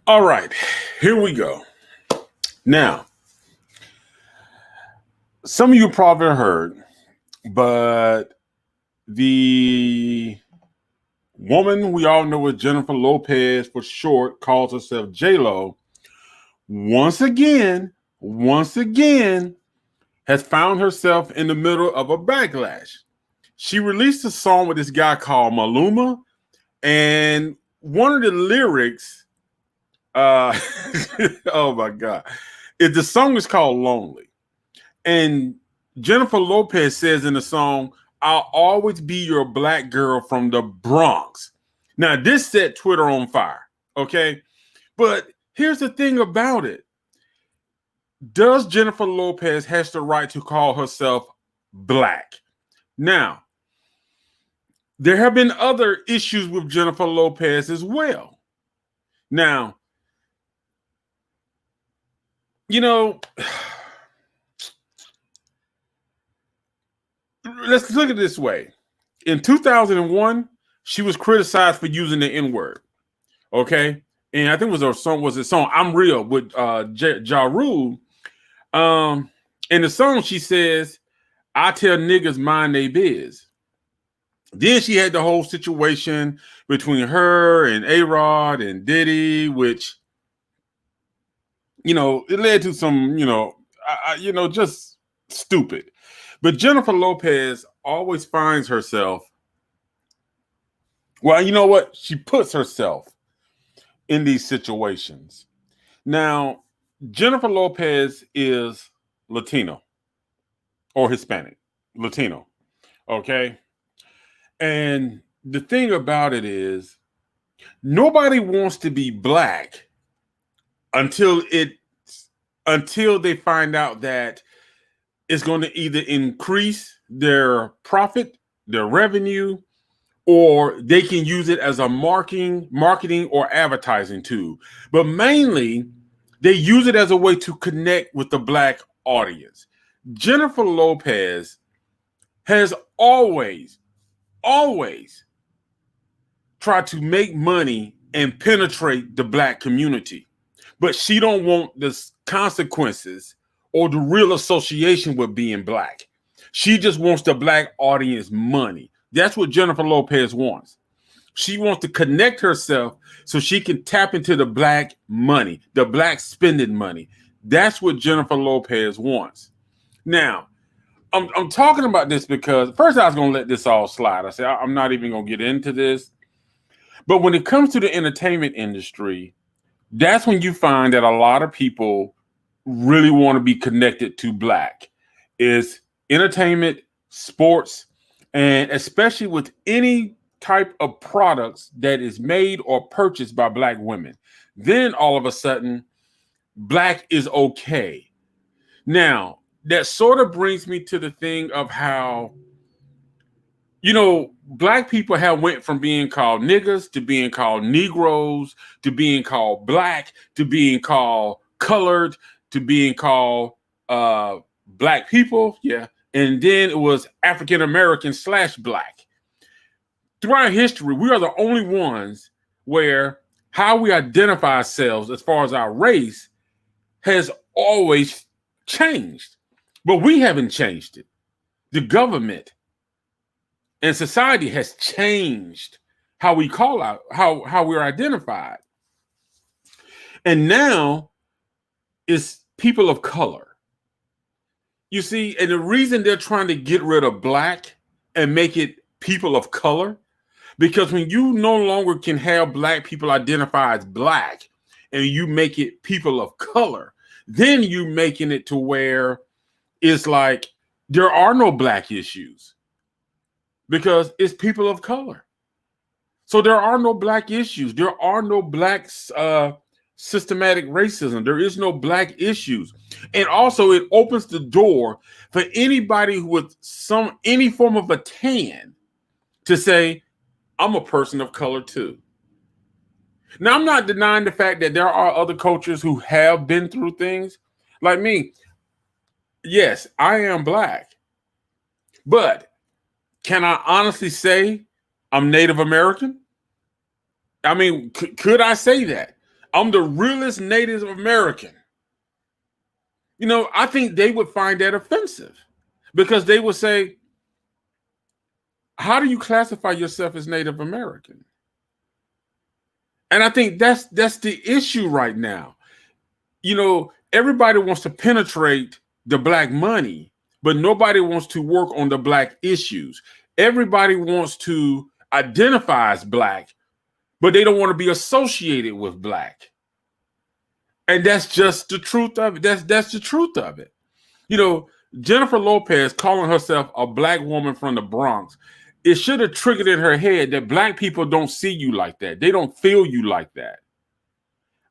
All right, here we go. Now, some of you probably heard, but the woman we all know as Jennifer Lopez for short calls herself J-Lo, once again, has found herself in the middle of a backlash. She released a song with this guy called Maluma, and one of the lyrics, oh my God, the song is called Lonely. And Jennifer Lopez says in the song, I'll always be your black girl from the Bronx. Now, this set Twitter on fire, okay? But here's the thing about it. Does Jennifer Lopez has the right to call herself black? Now, there have been other issues with Jennifer Lopez as well. Now, you know, let's look at it this way. In 2001, she was criticized for using the N-word. Okay. And I think it was a song I'm Real with Ja Rule. In the song, she says, I tell niggas mind they biz. Then she had the whole situation between her and A-Rod and Diddy, which, it led to some, just stupid. But Jennifer Lopez always finds herself, well, you know what? She puts herself in these situations. Now, Jennifer Lopez is Latino or Hispanic, Latino, okay? And the thing about it is, nobody wants to be black until they find out that it's going to either increase their profit, their revenue, or they can use it as a marketing or advertising tool. But mainly, they use it as a way to connect with the black audience. Jennifer Lopez has always tried to make money and penetrate the black community. But she don't want the consequences or the real association with being black. She just wants the black audience money. That's what Jennifer Lopez wants. She wants to connect herself so she can tap into the black money, the black spending money. That's what Jennifer Lopez wants. Now, I'm talking about this because first I was going to let this all slide. I said, I'm not even going to get into this. But when it comes to the entertainment industry, that's when you find that a lot of people really want to be connected to black. Is entertainment, sports, and especially with any type of products that is made or purchased by black women. Then all of a sudden, black is okay. Now, that sort of brings me to the thing of how, black people have went from being called niggas to being called Negroes to being called black to being called colored to being called black people. Yeah. And then it was African American / black. Throughout history, we are the only ones where how we identify ourselves as far as our race has always changed. But we haven't changed it. The government and society has changed how we call out, how we're identified. And now it's people of color. You see, and the reason they're trying to get rid of black and make it people of color, because when you no longer can have black people identify as black and you make it people of color, then you're making it to where it's like there are no black issues because it's people of color. So there are no black issues. There are no black systematic racism. There is no black issues. And also it opens the door for anybody with any form of a tan to say, I'm a person of color too. Now, I'm not denying the fact that there are other cultures who have been through things like me. Yes, I am black. But can I honestly say I'm Native American? I mean, could I say that? I'm the realest Native American. You know, I think they would find that offensive because they would say, how do you classify yourself as Native American? And I think that's the issue right now. You know, everybody wants to penetrate the black money, but nobody wants to work on the black issues. Everybody wants to identify as black, but they don't want to be associated with black. And that's just the truth of it. That's the truth of it. You know, Jennifer Lopez calling herself a black woman from the Bronx, it should have triggered in her head that black people don't see you like that. They don't feel you like that.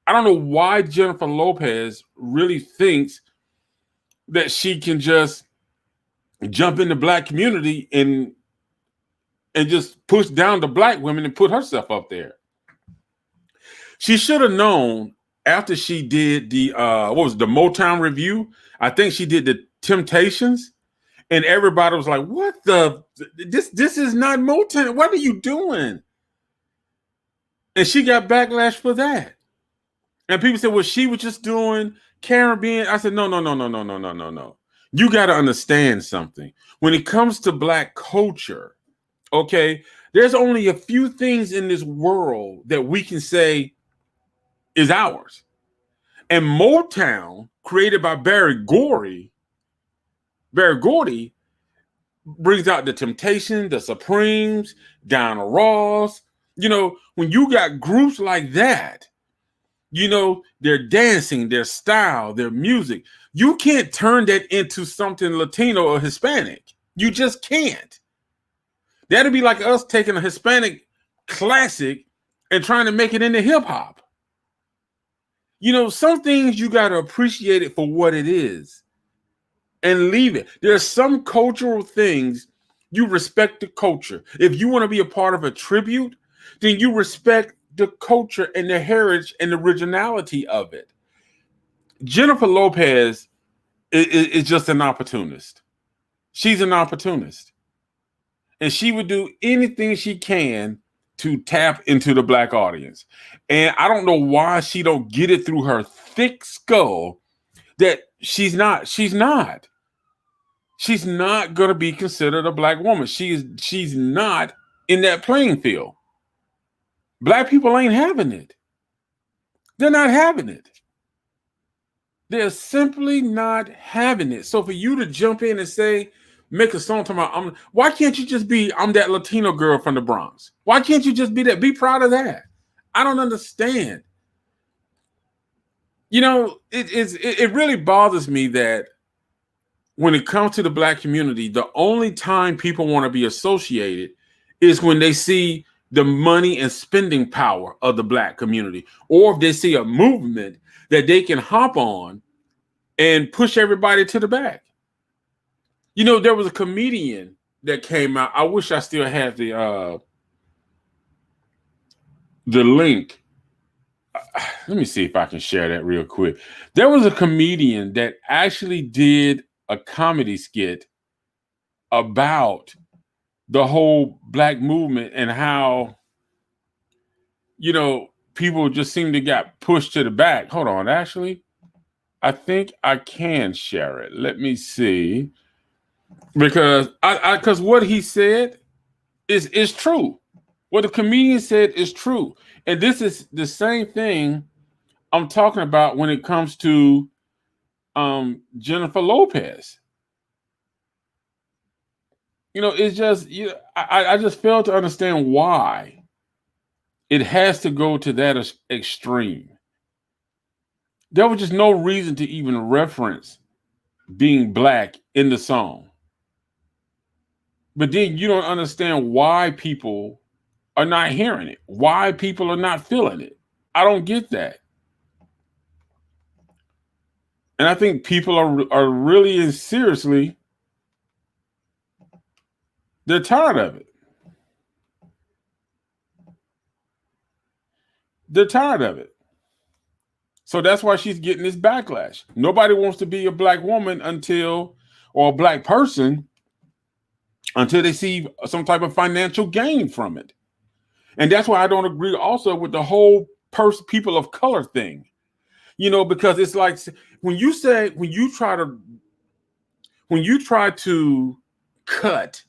I don't know why Jennifer Lopez really thinks that she can just jump in the black community and just push down the black women and put herself up there. She should have known after she did the what was it, the Motown Review. I think she did the Temptations, and everybody was like, "What the? This is not Motown. What are you doing?" And she got backlash for that. And people said, "Well, she was just doing Caribbean." I said, "No, no, no, no, no, no, no, no, no. You got to understand something. When it comes to black culture, okay, there's only a few things in this world that we can say is ours. And Motown, created by Berry Gordy, brings out the Temptation, the Supremes, Diana Ross. You know, when you got groups like that, you know, their dancing, their style, their music, you can't turn that into something Latino or Hispanic. You just can't. That'd be like us taking a Hispanic classic and trying to make it into hip hop. You know, some things you got to appreciate it for what it is and leave it. There's some cultural things you respect the culture. If you want to be a part of a tribute, then you respect the culture and the heritage and the originality of it. Jennifer Lopez is just an opportunist. She's an opportunist. And she would do anything she can to tap into the black audience. And I don't know why she don't get it through her thick skull that she's not going to be considered a black woman. She's not in that playing field. Black people ain't having it. They're not having it. They're simply not having it. So for you to jump in and say, make a song talking about, why can't you just be, I'm that Latino girl from the Bronx? Why can't you just be that? Be proud of that. I don't understand. You know, it really bothers me that when it comes to the black community, the only time people want to be associated is when they see the money and spending power of the black community, or if they see a movement that they can hop on and push everybody to the back. You know, there was a comedian that came out. I wish I still had the link. Let me see if I can share that real quick. There was a comedian that actually did a comedy skit about the whole black movement and how, you know, people just seem to get pushed to the back. Hold on, actually, I think I can share it. Let me see. Because because what he said is true. What the comedian said is true. And this is the same thing I'm talking about when it comes to Jennifer Lopez. You know, it's just, I just fail to understand why it has to go to that extreme. There was just no reason to even reference being black in the song. But then you don't understand why people are not hearing it, why people are not feeling it. I don't get that. And I think people are really and seriously, they're tired of it. They're tired of it. So that's why she's getting this backlash. Nobody wants to be a black woman or a black person until they see some type of financial gain from it. And that's why I don't agree also with the whole people of color thing. Because it's like when you say when you try to cut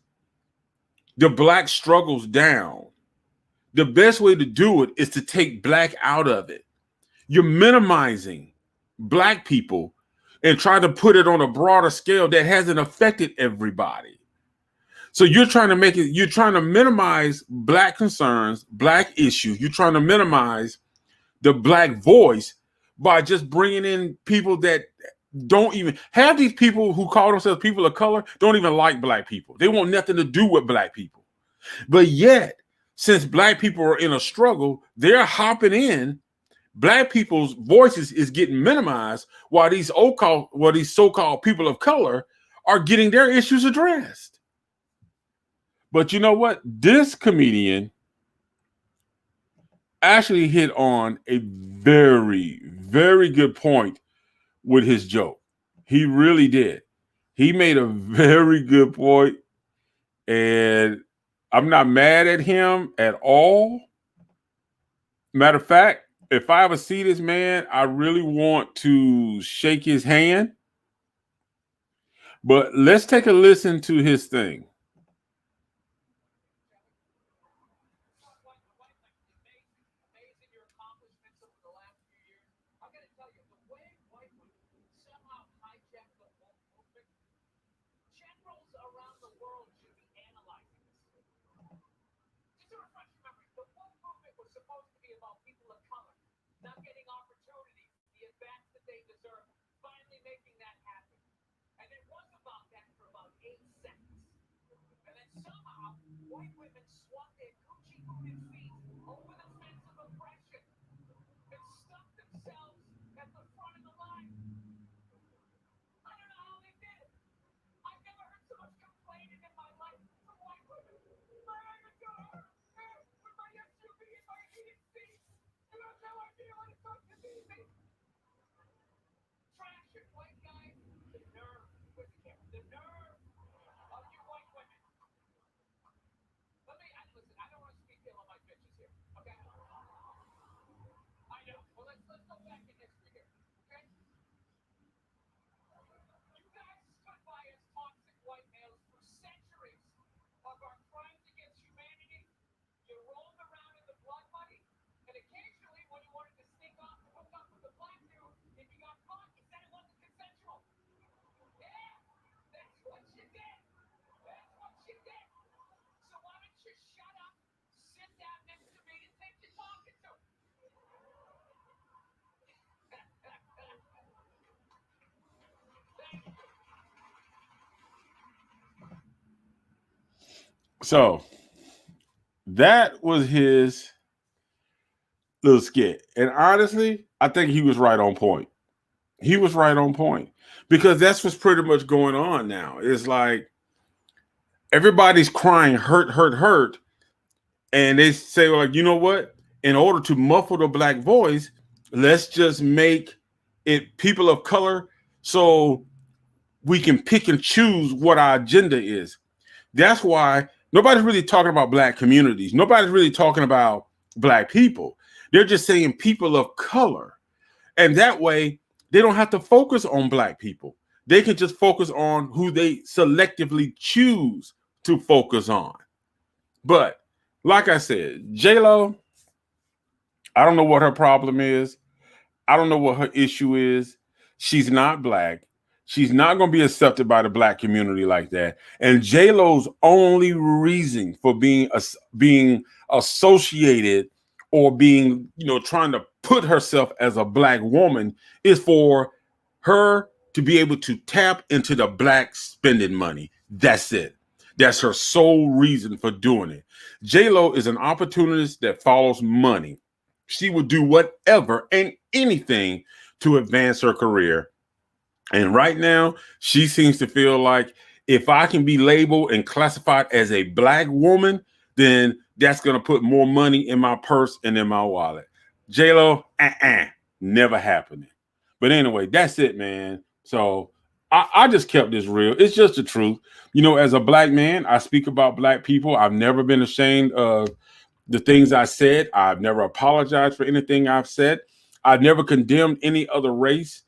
the black struggles down, the best way to do it is to take black out of it. You're minimizing black people and try to put it on a broader scale that hasn't affected everybody. So you're trying to minimize black concerns, black issues. You're trying to minimize the black voice by just bringing in people that don't even have these people who call themselves people of color, don't even like black people. They want nothing to do with black people. But yet, since black people are in a struggle, they're hopping in. Black people's voices is getting minimized while these so-called people of color are getting their issues addressed. But you know what? This comedian actually hit on a very, very good point with his joke. He really did. He made a very good point, and I'm not mad at him at all. Matter of fact, if I ever see this man, I really want to shake his hand. But let's take a listen to his thing. So that was his little skit. And honestly, I think he was right on point. He was right on point because that's what's pretty much going on now. It's like everybody's crying hurt, hurt, hurt. And they say, like, you know what? In order to muffle the black voice, let's just make it people of color so we can pick and choose what our agenda is. That's why nobody's really talking about black communities. Nobody's really talking about black people. They're just saying people of color. And that way, they don't have to focus on black people. They can just focus on who they selectively choose to focus on. But like I said, J-Lo, I don't know what her problem is. I don't know what her issue is. She's not black. She's not going to be accepted by the black community like that. And J-Lo's only reason for being associated or being, trying to put herself as a black woman is for her to be able to tap into the black spending money. That's it. That's her sole reason for doing it. J-Lo is an opportunist that follows money. She will do whatever and anything to advance her career. And right now, she seems to feel like if I can be labeled and classified as a black woman, then that's going to put more money in my purse and in my wallet. J-Lo, never happening. But anyway, that's it, man. So I just kept this real. It's just the truth. As a black man, I speak about black people. I've never been ashamed of the things I said. I've never apologized for anything I've said. I've never condemned any other race,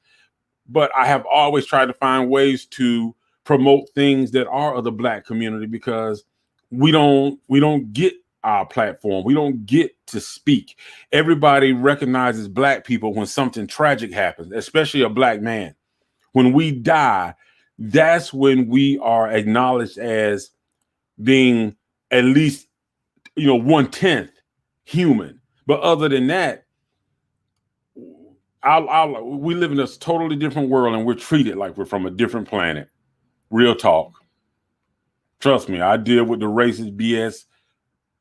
but I have always tried to find ways to promote things that are of the Black community, because we don't get our platform. We don't get to speak. Everybody recognizes Black people when something tragic happens, especially a Black man. When we die, that's when we are acknowledged as being at least, 1/10 human. But other than that, we live in a totally different world, and we're treated like we're from a different planet. Real talk. Trust me, I deal with the racist BS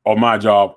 on my job